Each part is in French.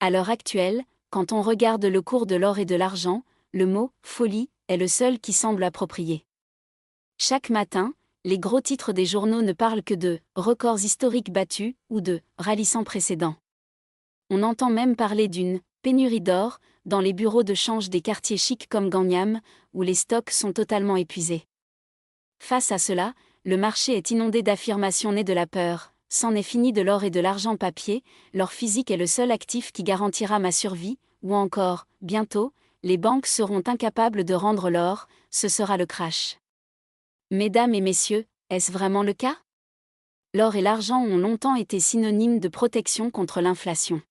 À l'heure actuelle, quand on regarde le cours de l'or et de l'argent, le mot « folie » est le seul qui semble approprié. Chaque matin, les gros titres des journaux ne parlent que de « records historiques battus » ou de « rallye sans précédent ». On entend même parler d'une « pénurie d'or » dans les bureaux de change des quartiers chics comme Gangnam, où les stocks sont totalement épuisés. Face à cela, le marché est inondé d'affirmations nées de la peur. C'en est fini de l'or et de l'argent papier, l'or physique est le seul actif qui garantira ma survie, ou encore, bientôt, les banques seront incapables de rendre l'or, ce sera le crash. Mesdames et messieurs, est-ce vraiment le cas? L'or et l'argent ont longtemps été synonymes de protection contre l'inflation.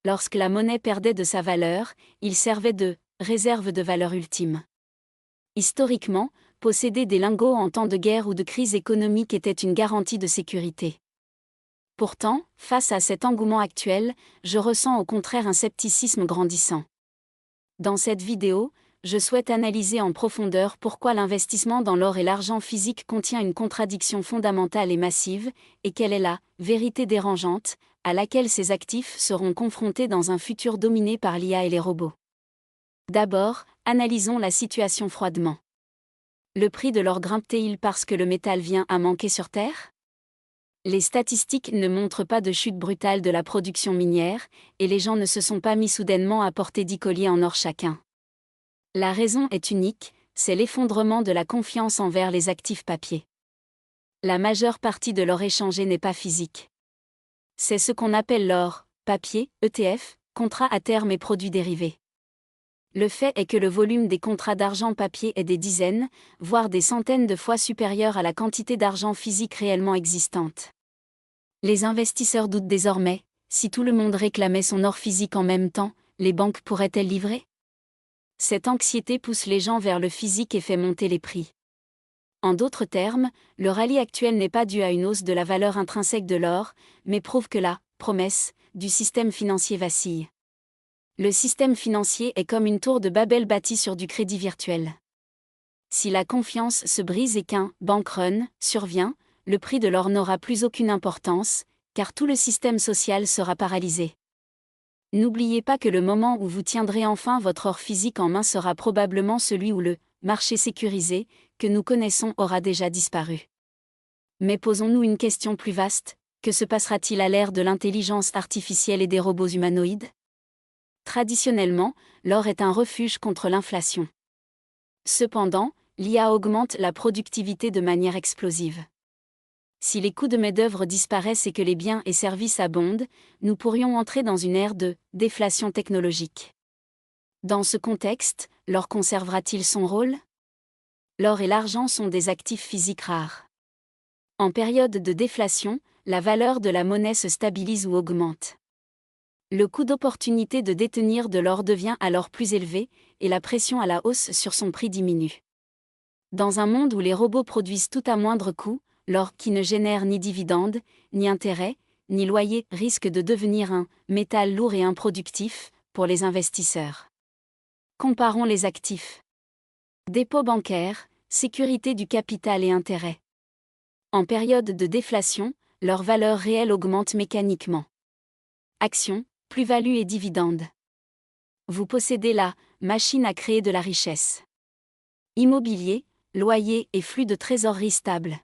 Lorsque la monnaie perdait de sa valeur, ils servaient de réserve de valeur ultime. Historiquement, posséder des lingots en temps de guerre ou de crise économique était une garantie de sécurité. Pourtant, face à cet engouement actuel, je ressens au contraire un scepticisme grandissant. Dans cette vidéo, je souhaite analyser en profondeur pourquoi l'investissement dans l'or et l'argent physique contient une contradiction fondamentale et massive, et quelle est la vérité dérangeante à laquelle ces actifs seront confrontés dans un futur dominé par l'IA et les robots. D'abord, analysons la situation froidement. Le prix de l'or grimpe-t-il parce que le métal vient à manquer sur Terre? Les statistiques ne montrent pas de chute brutale de la production minière, et les gens ne se sont pas mis soudainement à porter 10 colliers en or chacun. La raison est unique, c'est l'effondrement de la confiance envers les actifs papier. La majeure partie de l'or échangé n'est pas physique. C'est ce qu'on appelle l'or, papier, ETF, contrats à terme et produits dérivés. Le fait est que le volume des contrats d'argent papier est des dizaines, voire des centaines de fois supérieur à la quantité d'argent physique réellement existante. Les investisseurs doutent désormais, si tout le monde réclamait son or physique en même temps, les banques pourraient-elles livrer? Cette anxiété pousse les gens vers le physique et fait monter les prix. En d'autres termes, le rallye actuel n'est pas dû à une hausse de la valeur intrinsèque de l'or, mais prouve que la promesse du système financier vacille. Le système financier est comme une tour de Babel bâtie sur du crédit virtuel. Si la confiance se brise et qu'un bank run survient, le prix de l'or n'aura plus aucune importance, car tout le système social sera paralysé. N'oubliez pas que le moment où vous tiendrez enfin votre or physique en main sera probablement celui où le marché sécurisé, que nous connaissons, aura déjà disparu. Mais posons-nous une question plus vaste, que se passera-t-il à l'ère de l'intelligence artificielle et des robots humanoïdes? Traditionnellement, l'or est un refuge contre l'inflation. Cependant, l'IA augmente la productivité de manière explosive. Si les coûts de main-d'œuvre disparaissent et que les biens et services abondent, nous pourrions entrer dans une ère de déflation technologique. Dans ce contexte, l'or conservera-t-il son rôle? L'or et l'argent sont des actifs physiques rares. En période de déflation, la valeur de la monnaie se stabilise ou augmente. Le coût d'opportunité de détenir de l'or devient alors plus élevé, et la pression à la hausse sur son prix diminue. Dans un monde où les robots produisent tout à moindre coût, l'or qui ne génère ni dividendes, ni intérêts, ni loyers risque de devenir un métal lourd et improductif pour les investisseurs. Comparons les actifs. Dépôt bancaire, sécurité du capital et intérêts. En période de déflation, leur valeur réelle augmente mécaniquement. Actions, plus-value et dividendes. Vous possédez la machine à créer de la richesse. Immobilier, loyer et flux de trésorerie stable.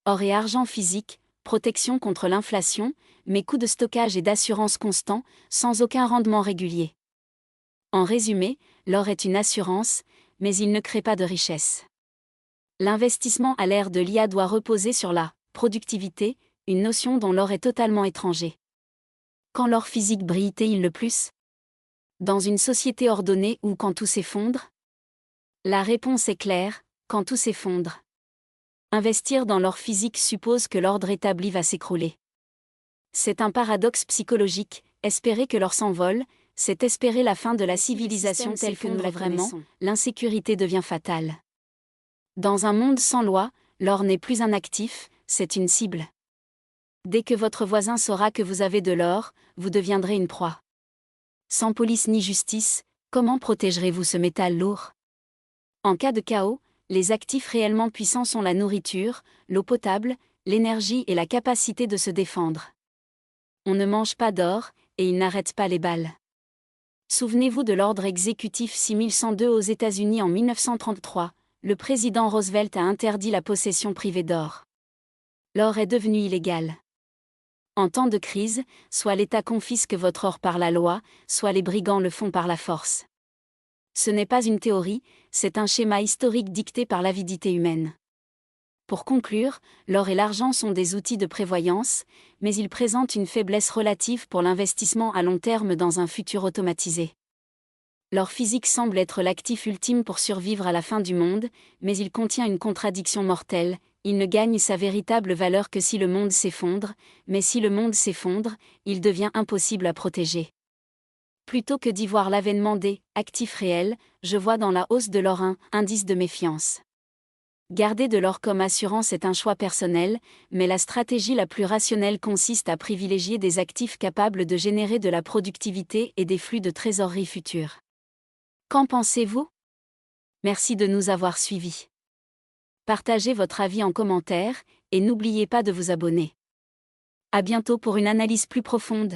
Or et argent physique, protection contre l'inflation, mais coûts de stockage et d'assurance constants, sans aucun rendement régulier. En résumé, l'or est une assurance, mais il ne crée pas de richesse. L'investissement à l'ère de l'IA doit reposer sur la productivité, une notion dont l'or est totalement étranger. Quand l'or physique brille-t-il le plus? Dans une société ordonnée ou quand tout s'effondre? La réponse est claire, quand tout s'effondre. Investir dans l'or physique suppose que l'ordre établi va s'écrouler. C'est un paradoxe psychologique, espérer que l'or s'envole, c'est espérer la fin de la civilisation telle que nous la connaissons. L'insécurité devient fatale. Dans un monde sans loi, l'or n'est plus un actif, c'est une cible. Dès que votre voisin saura que vous avez de l'or, vous deviendrez une proie. Sans police ni justice, comment protégerez-vous ce métal lourd? En cas de chaos, les actifs réellement puissants sont la nourriture, l'eau potable, l'énergie et la capacité de se défendre. On ne mange pas d'or, et il n'arrête pas les balles. Souvenez-vous de l'ordre exécutif 6102 aux États-Unis en 1933, le président Roosevelt a interdit la possession privée d'or. L'or est devenu illégal. En temps de crise, soit l'État confisque votre or par la loi, soit les brigands le font par la force. Ce n'est pas une théorie, c'est un schéma historique dicté par l'avidité humaine. Pour conclure, l'or et l'argent sont des outils de prévoyance, mais ils présentent une faiblesse relative pour l'investissement à long terme dans un futur automatisé. L'or physique semble être l'actif ultime pour survivre à la fin du monde, mais il contient une contradiction mortelle, il ne gagne sa véritable valeur que si le monde s'effondre, mais si le monde s'effondre, il devient impossible à protéger. Plutôt que d'y voir l'avènement des actifs réels, je vois dans la hausse de l'or un indice de méfiance. Garder de l'or comme assurance est un choix personnel, mais la stratégie la plus rationnelle consiste à privilégier des actifs capables de générer de la productivité et des flux de trésorerie futurs. Qu'en pensez-vous? Merci de nous avoir suivis. Partagez votre avis en commentaire, et n'oubliez pas de vous abonner. À bientôt pour une analyse plus profonde.